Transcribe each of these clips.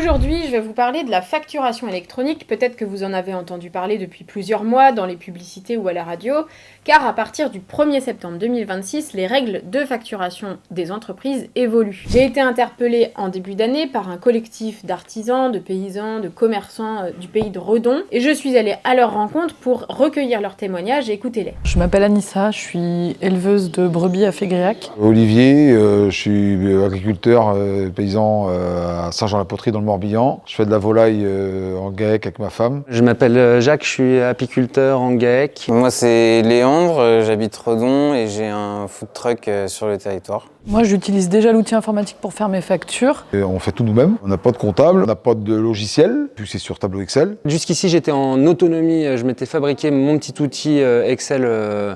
Aujourd'hui, je vais vous parler de la facturation électronique. Peut-être que vous en avez entendu parler depuis plusieurs mois dans les publicités ou à la radio, car à partir du 1er septembre 2026, les règles de facturation des entreprises évoluent. J'ai été interpellée en début d'année par un collectif d'artisans, de paysans, de commerçants du pays de Redon, et je suis allée à leur rencontre pour recueillir leurs témoignages et écouter-les. Je m'appelle Anissa, je suis éleveuse de brebis à Fégréac. Olivier, je suis agriculteur paysan à Saint-Jean-la-Poterie dans le Morbihan. Je fais de la volaille en GAEC avec ma femme. Je m'appelle Jacques, je suis apiculteur en GAEC. Moi c'est Léandre, j'habite Redon et j'ai un food truck sur le territoire. Moi j'utilise déjà l'outil informatique pour faire mes factures. Et on fait tout nous-mêmes, on n'a pas de comptable, on n'a pas de logiciel, puis c'est sur tableau Excel. Jusqu'ici j'étais en autonomie, je m'étais fabriqué mon petit outil Excel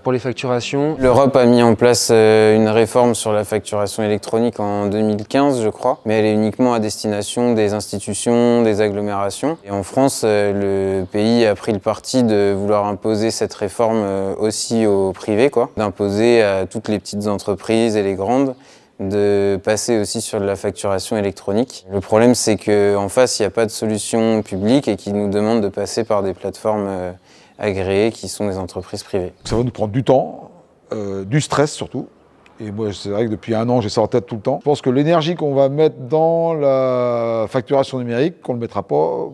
pour les facturations. L'Europe a mis en place une réforme sur la facturation électronique en 2015 je crois, mais elle est uniquement à destination des institutions, des agglomérations. Et en France, le pays a pris le parti de vouloir imposer cette réforme aussi au privé, d'imposer à toutes les petites entreprises et les grandes de passer aussi sur de la facturation électronique. Le problème, c'est qu'en face, il n'y a pas de solution publique et qu'ils nous demandent de passer par des plateformes agréées qui sont des entreprises privées. Ça va nous prendre du temps, du stress surtout. Et moi, c'est vrai que depuis un an, j'ai ça en tête tout le temps. Je pense que l'énergie qu'on va mettre dans la facturation numérique, qu'on ne le mettra pas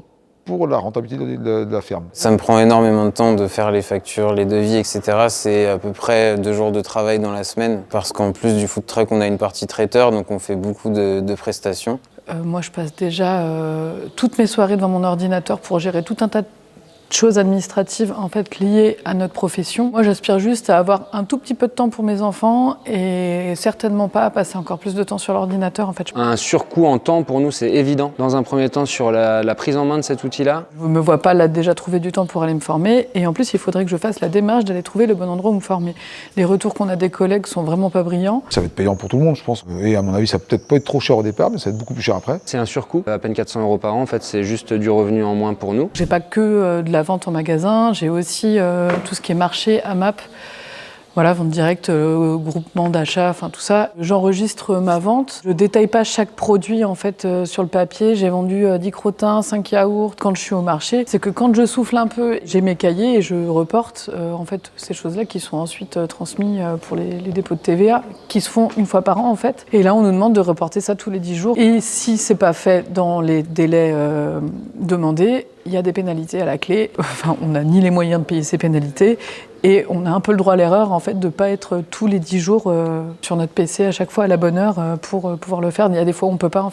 pour la rentabilité de la ferme. Ça me prend énormément de temps de faire les factures, les devis, etc. C'est à peu près 2 jours de travail dans la semaine. Parce qu'en plus du food truck, on a une partie traiteur, donc on fait beaucoup de prestations. Moi je passe déjà toutes mes soirées devant mon ordinateur pour gérer tout un tas de choses administratives en fait liées à notre profession. Moi j'aspire juste à avoir un tout petit peu de temps pour mes enfants et certainement pas à passer encore plus de temps sur l'ordinateur en fait. Un surcoût en temps pour nous c'est évident. Dans un premier temps sur la prise en main de cet outil-là. Je ne me vois pas là déjà trouver du temps pour aller me former et en plus il faudrait que je fasse la démarche d'aller trouver le bon endroit où me former. Les retours qu'on a des collègues sont vraiment pas brillants. Ça va être payant pour tout le monde je pense. Et à mon avis ça va peut-être pas être trop cher au départ mais ça va être beaucoup plus cher après. C'est un surcoût, à peine 400 € par an en fait, c'est juste du revenu en moins pour nous. J'ai pas que de la vente en magasin, j'ai aussi tout ce qui est marché, AMAP, voilà, vente directe, groupement d'achat, enfin tout ça. J'enregistre ma vente, je détaille pas chaque produit en fait sur le papier. J'ai vendu 10 crottins, 5 yaourts quand je suis au marché. C'est que quand je souffle un peu, j'ai mes cahiers et je reporte en fait ces choses-là qui sont ensuite transmis pour les dépôts de TVA qui se font une fois par an en fait. Et là on nous demande de reporter ça tous les 10 jours. Et si c'est pas fait dans les délais demandés, il y a des pénalités à la clé. Enfin, on n'a ni les moyens de payer ces pénalités et on a un peu le droit à l'erreur en fait de pas être tous les 10 jours sur notre PC à chaque fois à la bonne heure pour pouvoir le faire. Il y a des fois où on peut pas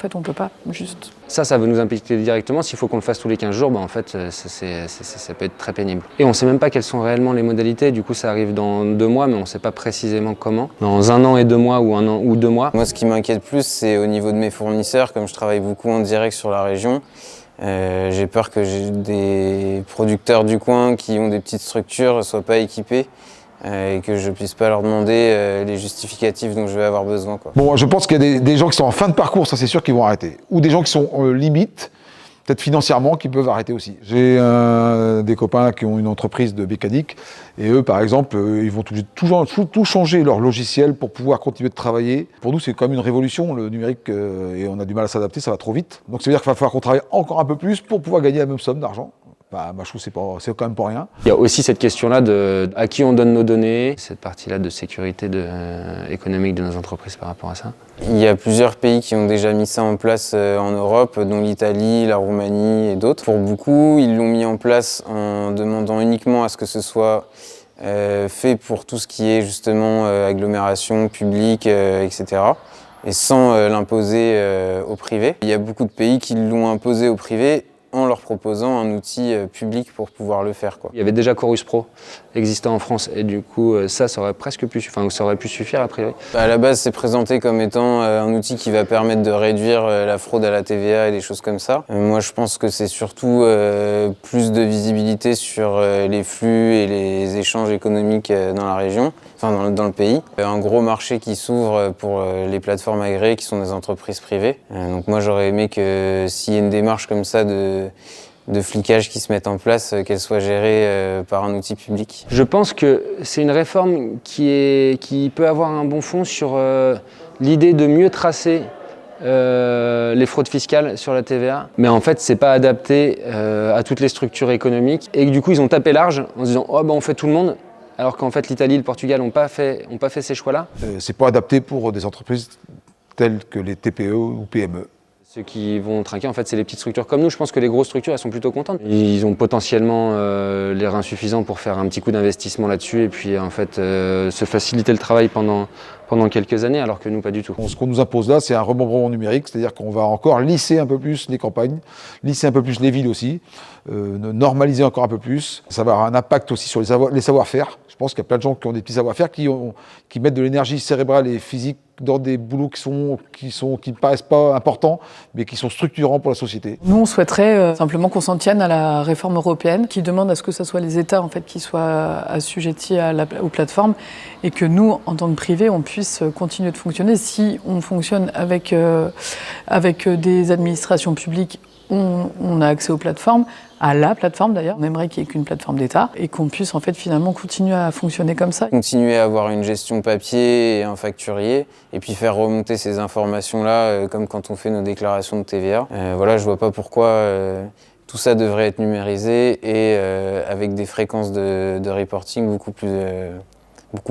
juste. Ça va nous impliquer directement. S'il faut qu'on le fasse tous les 15 jours, en fait ça peut être très pénible. Et on sait même pas quelles sont réellement les modalités. Du coup ça arrive dans 2 mois mais on sait pas précisément comment. Dans 1 an et 2 mois ou 1 an ou 2 mois. Moi ce qui m'inquiète plus c'est au niveau de mes fournisseurs, comme je travaille beaucoup en direct sur la région. J'ai peur que des producteurs du coin qui ont des petites structures ne soient pas équipés et que je puisse pas leur demander les justificatifs dont je vais avoir besoin. Bon, je pense qu'il y a des gens qui sont en fin de parcours, ça c'est sûr qu'ils vont arrêter. Ou des gens qui sont limite, peut-être financièrement, qui peuvent arrêter aussi. J'ai des copains qui ont une entreprise de mécanique et eux, par exemple, ils vont tout changer leur logiciel pour pouvoir continuer de travailler. Pour nous, c'est quand même une révolution, le numérique, et on a du mal à s'adapter, ça va trop vite. Donc ça veut dire qu'il va falloir qu'on travaille encore un peu plus pour pouvoir gagner la même somme d'argent. Bah, je trouve que c'est quand même pas rien. Il y a aussi cette question-là de à qui on donne nos données, cette partie-là de sécurité économique de nos entreprises par rapport à ça. Il y a plusieurs pays qui ont déjà mis ça en place en Europe, dont l'Italie, la Roumanie et d'autres. Pour beaucoup, ils l'ont mis en place en demandant uniquement à ce que ce soit fait pour tout ce qui est justement agglomération, publique, etc. Et sans l'imposer au privé. Il y a beaucoup de pays qui l'ont imposé au privé en leur proposant un outil public pour pouvoir le faire. Il y avait déjà Chorus Pro existant en France et du coup ça aurait pu suffire a priori. À la base c'est présenté comme étant un outil qui va permettre de réduire la fraude à la TVA et des choses comme ça. Moi je pense que c'est surtout plus de visibilité sur les flux et les échanges économiques dans la région, enfin dans le pays. Un gros marché qui s'ouvre pour les plateformes agréées qui sont des entreprises privées. Donc moi j'aurais aimé que s'il y a une démarche comme ça de flicage qui se mettent en place, qu'elle soit gérée par un outil public. Je pense que c'est une réforme qui peut avoir un bon fond sur l'idée de mieux tracer les fraudes fiscales sur la TVA. Mais en fait, c'est pas adapté à toutes les structures économiques. Et du coup, ils ont tapé large en se disant « Oh, on fait tout le monde ». Alors qu'en fait, l'Italie et le Portugal n'ont pas fait ces choix-là. C'est pas adapté pour des entreprises telles que les TPE ou PME. Ceux qui vont trinquer, en fait, c'est les petites structures comme nous. Je pense que les grosses structures, elles sont plutôt contentes. Ils ont potentiellement les reins suffisants pour faire un petit coup d'investissement là-dessus et puis en fait se faciliter le travail pendant quelques années, alors que nous, pas du tout. Ce qu'on nous impose là, c'est un remembrement numérique, c'est-à-dire qu'on va encore lisser un peu plus les campagnes, lisser un peu plus les villes aussi, normaliser encore un peu plus. Ça va avoir un impact aussi sur les savoir-faire. Je pense qu'il y a plein de gens qui ont des petits savoir-faire, qui mettent de l'énergie cérébrale et physique dans des boulots qui ne paraissent pas importants, mais qui sont structurants pour la société. Nous, on souhaiterait simplement qu'on s'en tienne à la réforme européenne, qui demande à ce que ce soit les États en fait, qui soient assujettis aux plateformes, et que nous, en tant que privés, on puisse continuer de fonctionner. Si on fonctionne avec des administrations publiques, on a accès aux plateformes, à la plateforme d'ailleurs. On aimerait qu'il n'y ait qu'une plateforme d'État et qu'on puisse en fait finalement continuer à fonctionner comme ça. Continuer à avoir une gestion papier et un facturier et puis faire remonter ces informations-là comme quand on fait nos déclarations de TVA. Voilà, je vois pas pourquoi tout ça devrait être numérisé et avec des fréquences de reporting beaucoup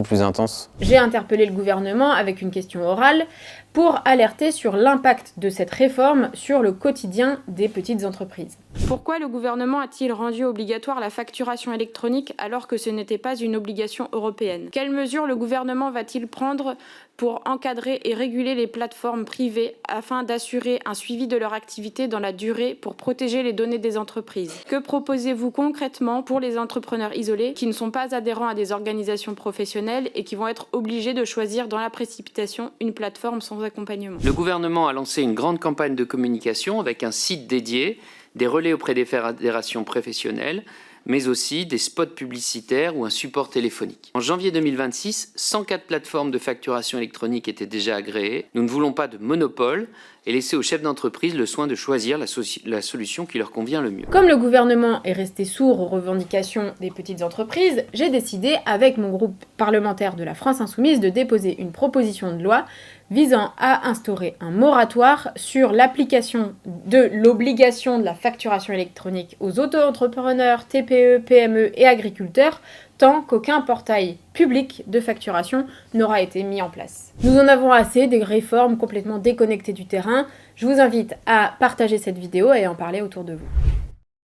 plus intenses. J'ai interpellé le gouvernement avec une question orale pour alerter sur l'impact de cette réforme sur le quotidien des petites entreprises. Pourquoi le gouvernement a-t-il rendu obligatoire la facturation électronique alors que ce n'était pas une obligation européenne? Quelles mesures le gouvernement va-t-il prendre pour encadrer et réguler les plateformes privées afin d'assurer un suivi de leur activité dans la durée pour protéger les données des entreprises? Que proposez-vous concrètement pour les entrepreneurs isolés qui ne sont pas adhérents à des organisations professionnelles et qui vont être obligés de choisir dans la précipitation une plateforme sans accompagnement? Le gouvernement a lancé une grande campagne de communication avec un site dédié, des relais auprès des fédérations professionnelles, mais aussi des spots publicitaires ou un support téléphonique. En janvier 2026, 104 plateformes de facturation électronique étaient déjà agréées. Nous ne voulons pas de monopole et laisser aux chefs d'entreprise le soin de choisir la solution qui leur convient le mieux. Comme le gouvernement est resté sourd aux revendications des petites entreprises, j'ai décidé, avec mon groupe parlementaire de la France Insoumise, de déposer une proposition de loi visant à instaurer un moratoire sur l'application de l'obligation de la facturation électronique aux auto-entrepreneurs, TPE, PME et agriculteurs, tant qu'aucun portail public de facturation n'aura été mis en place. Nous en avons assez des réformes complètement déconnectées du terrain. Je vous invite à partager cette vidéo et à en parler autour de vous.